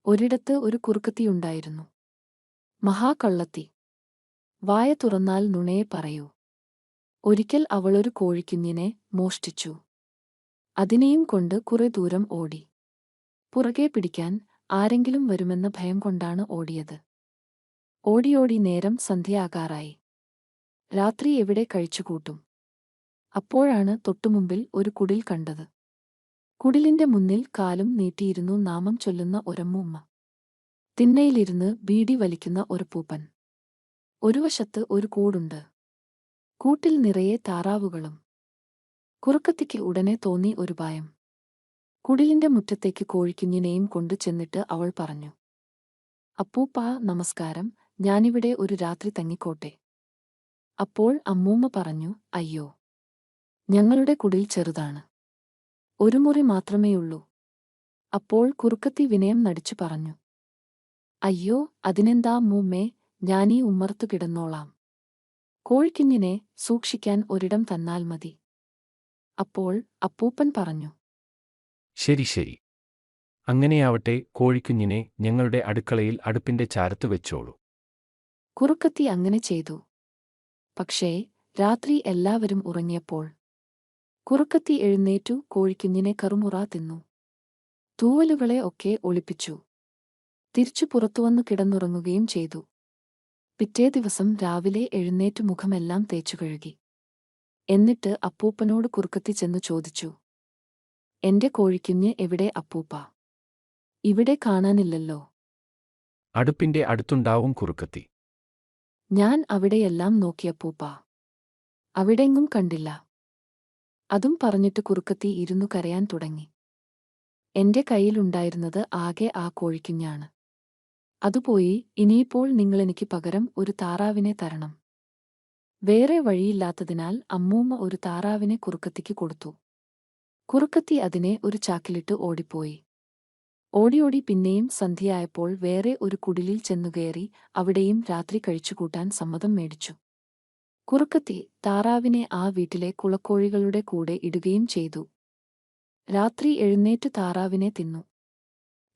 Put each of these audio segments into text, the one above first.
ഒരിടത്ത് ഒരു കുറുക്കത്തിയുണ്ടായിരുന്നു. മഹാകള്ളത്തി. വായ തുറന്നാൽ നുണയെ പറയൂ. ഒരിക്കൽ അവളൊരു കോഴിക്കുഞ്ഞിനെ മോഷ്ടിച്ചു. അതിനെയും കൊണ്ട് കുറെ ദൂരം ഓടി. പുറകെ പിടിക്കാൻ ആരെങ്കിലും വരുമെന്ന ഭയം കൊണ്ടാണ് ഓടിയത്. ഓടിയോടി നേരം സന്ധ്യയാകാറായി. രാത്രി എവിടെ കഴിച്ചുകൂട്ടും? അപ്പോഴാണ് തൊട്ടുമുമ്പിൽ ഒരു കുടിൽ കണ്ടത്. കുടിലിന്റെ മുന്നിൽ കാലും നീട്ടിയിരുന്നു നാമം ചൊല്ലുന്ന ഒരമ്മൂമ്മ. തിണ്ണയിലിരുന്ന് ബീഡി വലിക്കുന്ന ഒരു പൂപ്പൻ. ഒരു വശത്ത് ഒരു കൂടുണ്ട്. കൂട്ടിൽ നിറയെ താറാവുകളും. കുറുക്കത്തിക്ക് ഉടനെ തോന്നി ഒരു ഭയം. കുടിലിന്റെ മുറ്റത്തേക്ക് കോഴിക്കുഞ്ഞിനെയും കൊണ്ടു ചെന്നിട്ട് അവൾ പറഞ്ഞു: "അപ്പൂപ്പാ, നമസ്കാരം, ഞാനിവിടെ ഒരു രാത്രി തങ്ങിക്കോട്ടെ?" അപ്പോൾ അമ്മൂമ്മ പറഞ്ഞു: "അയ്യോ, ഞങ്ങളുടെ കുടിൽ ചെറുതാണ്. ഒരു മുറി മാത്രമേയുള്ളൂ." അപ്പോൾ കുറുക്കത്തി വിനയം നടിച്ചു പറഞ്ഞു: "അയ്യോ, അതിനെന്താ അമ്മൂമ്മേ, ഞാനീ ഉമ്മറത്തു കിടന്നോളാം. കോഴിക്കുഞ്ഞിനെ സൂക്ഷിക്കാൻ ഒരിടം തന്നാൽ മതി." അപ്പോൾ അപ്പൂപ്പൻ പറഞ്ഞു: ശരി ശരി, അങ്ങനെയാവട്ടെ. കോഴിക്കുഞ്ഞിനെ ഞങ്ങളുടെ അടുക്കളയിൽ അടുപ്പിന്റെ ചാരത്ത് വെച്ചോളൂ. കുറുക്കത്തി അങ്ങനെ ചെയ്തു. പക്ഷേ രാത്രി എല്ലാവരും ഉറങ്ങിയപ്പോൾ കുറുക്കത്തി എഴുന്നേറ്റു കോഴിക്കുഞ്ഞിനെ കറുമുറാ തിന്നു. തൂവലുകളെ ഒക്കെ ഒളിപ്പിച്ചു. തിരിച്ചു പുറത്തുവന്നു കിടന്നുറങ്ങുകയും ചെയ്തു. പിറ്റേ ദിവസം രാവിലെ എഴുന്നേറ്റു മുഖമെല്ലാം തേച്ചുകഴുകി. എന്നിട്ട് അപ്പൂപ്പനോട് കുറുക്കത്തി ചെന്നു ചോദിച്ചു: "എന്റെ കോഴിക്കുഞ്ഞ് എവിടെ അപ്പൂപ്പാ? ഇവിടെ കാണാനില്ലല്ലോ." അടുപ്പിന്റെ അടുത്തുണ്ടാവും കുറുക്കത്തി. "ഞാൻ അവിടെയെല്ലാം നോക്കിയപ്പൂപ്പാ. അവിടെങ്ങും കണ്ടില്ല." അതും പറഞ്ഞിട്ട് കുറുക്കത്തി ഇരുന്നു കരയാൻ തുടങ്ങി. "എന്റെ കയ്യിലുണ്ടായിരുന്നത് ആകെ ആ കോഴിക്കുഞ്ഞാണ്. അതുപോയി. ഇനിയിപ്പോൾ നിങ്ങളെനിക്ക് പകരം ഒരു താറാവിനെ തരണം." വേറെ വഴിയില്ലാത്തതിനാൽ അമ്മൂമ്മ ഒരു താറാവിനെ കുറുക്കത്തിക്ക് കൊടുത്തു. കുറുക്കത്തി അതിനെ ഒരു ചാക്കിലിട്ട് ഓടിപ്പോയി. ഓടിയോടി പിന്നെയും സന്ധ്യയായപ്പോൾ വേറെ ഒരു കുടിലിൽ ചെന്നുകയറി അവിടെയും രാത്രി കഴിച്ചുകൂട്ടാൻ സമ്മതം മേടിച്ചു. കുറുക്കത്തി താറാവിനെ ആ വീട്ടിലെ കുളക്കോഴികളുടെ കൂടെ ഇടുകയും ചെയ്തു. രാത്രി എഴുന്നേറ്റ് താറാവിനെ തിന്നു.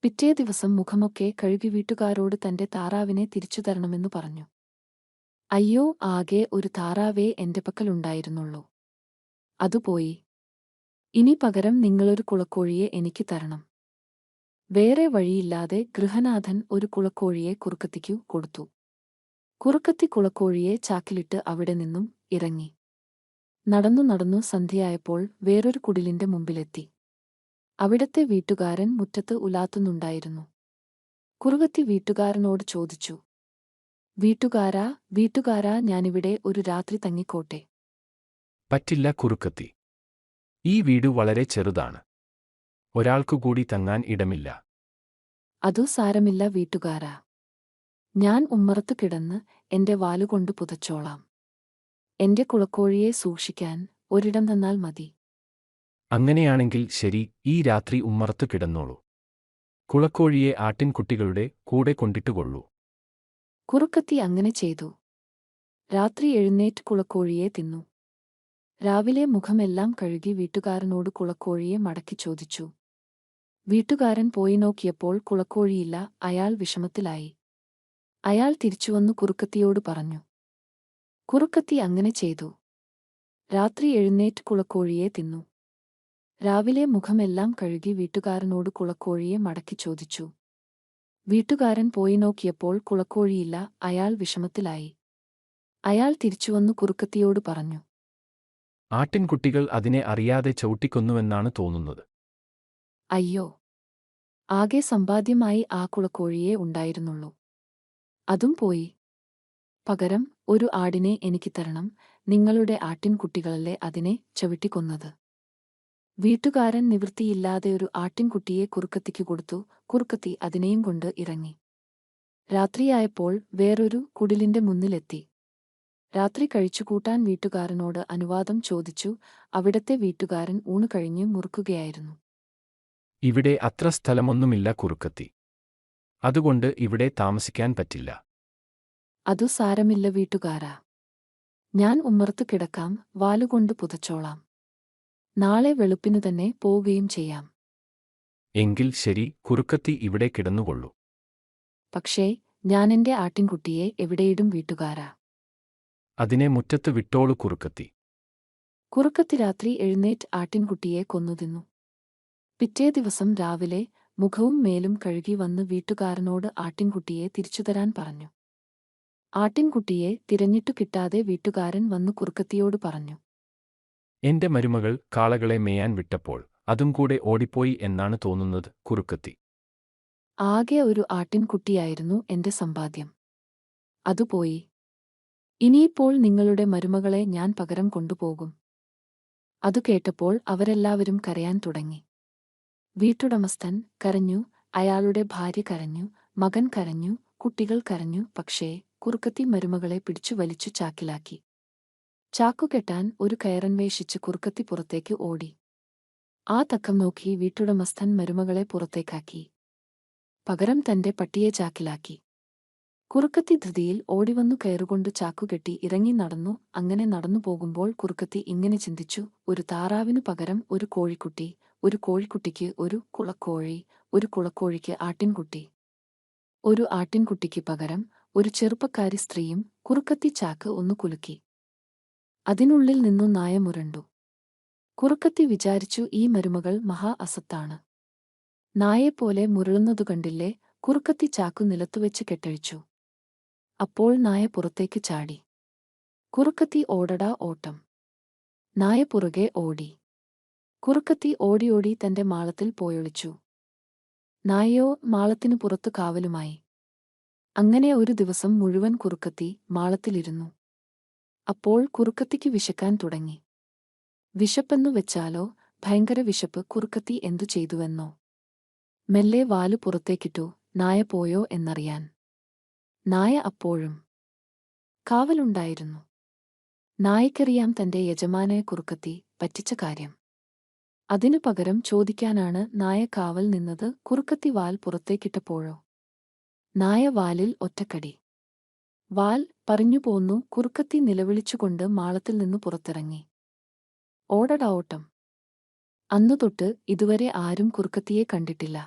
പിറ്റേ ദിവസം മുഖമൊക്കെ കഴുകി വീട്ടുകാരോട് തന്റെ താറാവിനെ തിരിച്ചു തരണമെന്നു പറഞ്ഞു. "അയ്യോ, ആകെ ഒരു താറാവേ എന്റെ പക്കലുണ്ടായിരുന്നുള്ളൂ. അതുപോയി. ഇനി പകരം നിങ്ങളൊരു കുളക്കോഴിയെ എനിക്ക് തരണം." വേറെ വഴിയില്ലാതെ ഗൃഹനാഥൻ ഒരു കുളക്കോഴിയെ കുറുക്കത്തിക്കു കൊടുത്തു. കുറുക്കത്തി കുളക്കോഴിയെ ചാക്കിലിട്ട് അവിടെ നിന്നും ഇറങ്ങി. നടന്നു നടന്നു സന്ധ്യയായപ്പോൾ വേറൊരു കുടിലിന്റെ മുമ്പിലെത്തി. അവിടത്തെ വീട്ടുകാരൻ മുറ്റത്ത് ഉലാത്തുന്നുണ്ടായിരുന്നു. കുറുക്കത്തി വീട്ടുകാരനോട് ചോദിച്ചു: വീട്ടുകാരാ, വീട്ടുകാരാ, ഞാനിവിടെ ഒരു രാത്രി തങ്ങിക്കോട്ടെ?" പറ്റില്ല കുറുക്കത്തി. ഈ വീട് വളരെ ചെറുതാണ്. ഒരാൾക്കുകൂടി തങ്ങാൻ ഇടമില്ല. "അതു സാരമില്ല വീട്ടുകാരാ. ഞാൻ ഉമ്മറത്തു കിടന്ന് എന്റെ വാലുകൊണ്ട് പുതച്ചോളാം. എന്റെ കുളക്കോഴിയെ സൂക്ഷിക്കാൻ ഒരിടം തന്നാൽ മതി." അങ്ങനെയാണെങ്കിൽ ശരി, ഈ രാത്രി ഉമ്മറത്തു കിടന്നോളൂ. കുളക്കോഴിയെ ആട്ടിൻകുട്ടികളുടെ കൂടെ കൊണ്ടിട്ടുകൊള്ളൂ. കുറുക്കത്തി അങ്ങനെ ചെയ്തു. രാത്രി എഴുന്നേറ്റ് കുളക്കോഴിയെ തിന്നു. രാവിലെ മുഖമെല്ലാം കഴുകി വീട്ടുകാരനോട് കുളക്കോഴിയെ മടക്കി ചോദിച്ചു. വീട്ടുകാരൻ പോയി നോക്കിയപ്പോൾ കുളക്കോഴിയില്ല. അയാൾ വിഷമത്തിലായി. അയാൾ തിരിച്ചുവന്നു കുറുക്കത്തിയോട് പറഞ്ഞു. കുറുക്കത്തി അങ്ങനെ ചെയ്തു. രാത്രി എഴുന്നേറ്റ് കുളക്കോഴിയെ തിന്നു. രാവിലെ മുഖമെല്ലാം കഴുകി വീട്ടുകാരനോട് കുളക്കോഴിയെ മടക്കി ചോദിച്ചു. വീട്ടുകാരൻ പോയി നോക്കിയപ്പോൾ കുളക്കോഴിയില്ല. അയാൾ വിഷമത്തിലായി. അയാൾ തിരിച്ചുവന്നു കുറുക്കത്തിയോട് പറഞ്ഞു. ആട്ടിൻകുട്ടികൾ അതിനെ അറിയാതെ ചവിട്ടിക്കൊന്നുവെന്നാണ് തോന്നുന്നത്. അയ്യോ, ആകെ സമ്പാദ്യമായി ആ കുളക്കോഴിയെ ഉണ്ടായിരുന്നുള്ളൂ. അതും പോയി. പകരം ഒരു ആടിനെ എനിക്ക് തരണം. നിങ്ങളുടെ ആട്ടിൻകുട്ടികളല്ലേ അതിനെ ചവിട്ടിക്കൊന്നത്. വീട്ടുകാരൻ നിവൃത്തിയില്ലാതെ ഒരു ആട്ടിൻകുട്ടിയെ കുറുക്കത്തിക്ക് കൊടുത്തു. കുറുക്കത്തി അതിനെയും കൊണ്ട് ഇറങ്ങി. രാത്രിയായപ്പോൾ വേറൊരു കുടിലിന്റെ മുന്നിലെത്തി. രാത്രി കഴിച്ചുകൂട്ടാൻ വീട്ടുകാരനോട് അനുവാദം ചോദിച്ചു. അവിടത്തെ വീട്ടുകാരൻ ഊണ് കഴിഞ്ഞ് മുറുക്കുകയായിരുന്നു. ഇവിടെ അത്ര സ്ഥലമൊന്നുമില്ല കുറുക്കത്തി. അതുകൊണ്ട് ഇവിടെ താമസിക്കാൻ പറ്റില്ല. "അതു സാരമില്ല വീട്ടുകാരാ. ഞാൻ ഉമ്മറത്തു കിടക്കാം, വാലുകൊണ്ട് പുതച്ചോളാം. നാളെ വെളുപ്പിനു തന്നെ പോവുകയും ചെയ്യാം." എങ്കിൽ ശരി, കുറുക്കത്തി ഇവിടെ കിടന്നുകൊള്ളൂ. പക്ഷേ ഞാനെന്റെ ആട്ടിൻകുട്ടിയെ എവിടെയിടും വീട്ടുകാരാ? അതിനെ മുറ്റത്ത് വിട്ടോളു കുറുക്കത്തി. കുറുക്കത്തി രാത്രി എഴുന്നേറ്റ് ആട്ടിൻകുട്ടിയെ കൊന്നുതിന്നു. പിറ്റേ ദിവസം രാവിലെ മുഖവും മേലും കഴുകി വന്ന് വീട്ടുകാരനോട് ആട്ടിൻകുട്ടിയെ തിരിച്ചുതരാൻ പറഞ്ഞു. ആട്ടിൻകുട്ടിയെ തിരഞ്ഞിട്ടു കിട്ടാതെ വീട്ടുകാരൻ വന്നു കുറുക്കത്തിയോട് പറഞ്ഞു. എന്റെ മരുമകൾ കാളകളെ മേയാൻ വിട്ടപ്പോൾ അതും കൂടെ ഓടിപ്പോയി എന്നാണ് തോന്നുന്നത് കുറുക്കത്തി. ആകെ ഒരു ആട്ടിൻകുട്ടിയായിരുന്നു എന്റെ സമ്പാദ്യം. അതുപോയി. ഇനിയിപ്പോൾ നിങ്ങളുടെ മരുമകളെ ഞാൻ പകരം കൊണ്ടുപോകും. അതു കേട്ടപ്പോൾ അവരെല്ലാവരും കരയാൻ തുടങ്ങി. വീട്ടുടമസ്ഥൻ കരഞ്ഞു, അയാളുടെ ഭാര്യ കരഞ്ഞു, മകൻ കരഞ്ഞു, കുട്ടികൾ കരഞ്ഞു. പക്ഷേ കുറുക്കത്തി മരുമകളെ പിടിച്ചു വലിച്ചു ചാക്കിലാക്കി. ചാക്കുകെട്ടാൻ ഒരു കയറന്വേഷിച്ച് കുറുക്കത്തി പുറത്തേക്ക് ഓടി. ആ തക്കം നോക്കി വീട്ടുടമസ്ഥൻ മരുമകളെ പുറത്തേക്കാക്കി. പകരം തന്റെ പട്ടിയെ ചാക്കിലാക്കി. കുറുക്കത്തി ധൃതിയിൽ ഓടിവന്നു കയറുകൊണ്ട് ചാക്കുകെട്ടി ഇറങ്ങി നടന്നു. അങ്ങനെ നടന്നു പോകുമ്പോൾ കുറുക്കത്തി ഇങ്ങനെ ചിന്തിച്ചു: ഒരു താറാവിനു പകരം ഒരു കോഴിക്കുട്ടി, ഒരു കോഴിക്കുട്ടിക്ക് ഒരു കുളക്കോഴി, ഒരു കുളക്കോഴിക്ക് ആട്ടിൻകുട്ടി, ഒരു ആട്ടിൻകുട്ടിക്ക് പകരം ഒരു ചെറുപ്പക്കാരി സ്ത്രീയും. കുറുക്കത്തി ചാക്ക് ഒന്നു കുലുക്കി. അതിനുള്ളിൽ നിന്നു നായ മുരണ്ടു. കുറുക്കത്തി വിചാരിച്ചു, ഈ മരുമകൾ മഹാ അസത്താണ്. നായെപ്പോലെ മുരളുന്നതു കണ്ടില്ലേ? കുറുക്കത്തി ചാക്കു നിലത്തുവെച്ച് കെട്ടഴിച്ചു. അപ്പോൾ നായ പുറത്തേക്ക് ചാടി. കുറുക്കത്തി ഓടടാ ഓട്ടം. നായ പുറകെ ഓടി. കുറുക്കത്തി ഓടിയോടി തന്റെ മാളത്തിൽ പോയൊളിച്ചു. നായയോ മാളത്തിനു പുറത്തു കാവലുമായി. അങ്ങനെ ഒരു ദിവസം മുഴുവൻ കുറുക്കത്തി മാളത്തിലിരുന്നു. അപ്പോൾ കുറുക്കത്തിക്ക് വിശക്കാൻ തുടങ്ങി. വിശപ്പെന്നു വെച്ചാലോ, ഭയങ്കര വിശപ്പ്. കുറുക്കത്തി എന്തു ചെയ്തുവെന്നോ? മെല്ലെ വാലു പുറത്തേക്കിട്ടു, നായ പോയോ എന്നറിയാൻ. നായ അപ്പോഴും കാവലുണ്ടായിരുന്നു. നായക്കറിയാം തന്റെ യജമാനയെ കുറുക്കത്തി പറ്റിച്ച കാര്യം. അതിനു പകരം ചോദിക്കാനാണ് നായ കാവൽ നിന്നത്. കുറുക്കത്തി വാൽ പുറത്തേക്കിട്ടപ്പോഴോ നായ വാലിൽ ഒറ്റക്കടി. വാൽ പറഞ്ഞുപോന്നു. കുറുക്കത്തി നിലവിളിച്ചുകൊണ്ട് മാളത്തിൽ നിന്നു പുറത്തിറങ്ങി. ഓടടാ ഓട്ടം. അന്നുതൊട്ട് ഇതുവരെ ആരും കുറുക്കത്തിയെ കണ്ടിട്ടില്ല.